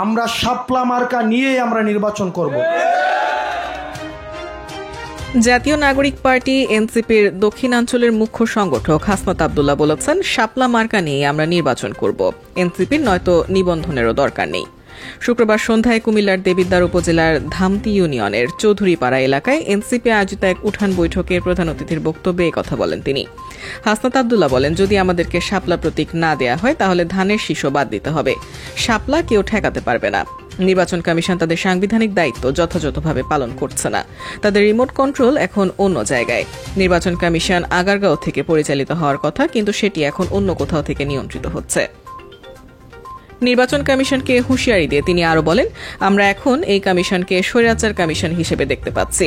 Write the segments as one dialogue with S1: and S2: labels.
S1: আমরা শাপলা মার্কা নিয়েই আমরা নির্বাচন করব।
S2: জাতীয় নাগরিক পার্টি এনসিপির দক্ষিণাঞ্চলের মুখ্য সংগঠক হাসনাত আব্দুল্লাহ বলেছেন, শাপলা মার্কা নিয়ে আমরা নির্বাচন করব। এনসিপির নয়তো নিবন্ধনেরও দরকার নেই। শুক্রবার সন্ধ্যায় কুমিল্লার দেবিদ্বার উপজেলার ধামতি ইউনিয়নের চৌধুরীপাড়া এলাকায় এনসিপি আয়োজিত এক উঠান বৈঠকের প্রধান অতিথির বক্তব্যে কথা বলেন তিনি। হাসনাত আব্দুল্লাহ বলেন, যদি আমাদেরকে শাপলা প্রতীক না দেয়া হয় তাহলে ধানের শীষ বাদ দিতে হবে। শাপলা কেউ ঠেকাতে পারবে না। নির্বাচন কমিশন তাদের সাংবিধানিক দায়িত্ব যথাযথভাবে পালন করছে না। তাদের রিমোট কন্ট্রোল এখন অন্য জায়গায়। নির্বাচন কমিশন আগারগাঁও থেকে পরিচালিত হওয়ার কথা, কিন্তু সেটি এখন অন্য কোথাও থেকে নিয়ন্ত্রিত হচ্ছে। নির্বাচন কমিশনকে হুঁশিয়ারি দিয়ে তিনি আরো বলেন, আমরা এখন এই কমিশনকে স্বৈরাচার কমিশন হিসেবে দেখতে পাচ্ছি।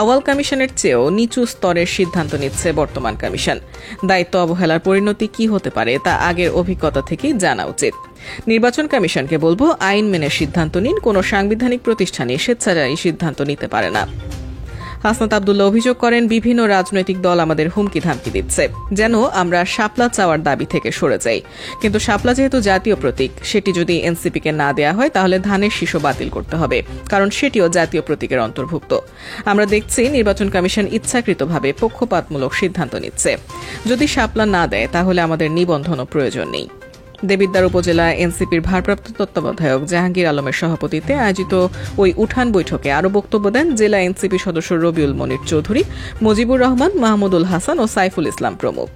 S2: আওয়াল কমিশনের চেয়েও নিচু স্তরের সিদ্ধান্ত নিচ্ছে বর্তমান কমিশন। দায়িত্ব অবহেলার পরিণতি কি হতে পারে তা আগের অভিজ্ঞতা থেকেই জানা উচিত। নির্বাচন কমিশনকে বলবো, আইন মেনে সিদ্ধান্ত নিন। কোনো সাংবিধানিক প্রতিষ্ঠানে স্বেচ্ছাচারী সিদ্ধান্ত নিতে পারে না। হাসনাত আব্দুল্লাহ অভিযোগ করেন, বিভিন্ন রাজনৈতিক দল আমাদের হুমকি ধামকি দিচ্ছে যেন আমরা শাপলা চাওয়ার দাবি থেকে সরে যাই। কিন্তু শাপলা যেহেতু জাতীয় প্রতীক, সেটি যদি এনসিপিকে না দেয়া হয় তাহলে ধানের শীষ বাতিল করতে হবে, কারণ সেটিও জাতীয় প্রতীকের অন্তর্ভুক্ত। আমরা দেখছি নির্বাচন কমিশন ইচ্ছাকৃতভাবে পক্ষপাতমূলক সিদ্ধান্ত নিচ্ছে। যদি শাপলা না দেয় তাহলে আমাদের নিবন্ধনও প্রয়োজন নেই। দেবিদ্বার উপজেলা এনসিপির ভারপ্রাপ্ত তত্ত্বাবধায়ক জাহাঙ্গীর আলমের সভাপতিত্বে আয়োজিত ওই উঠান বৈঠকে আরও বক্তব্য দেন জেলা এনসিপি সদস্য রবিউল মনির চৌধুরী, মুজিবুর রহমান, মাহমুদুল হাসান ও সাইফুল ইসলাম প্রমুখ।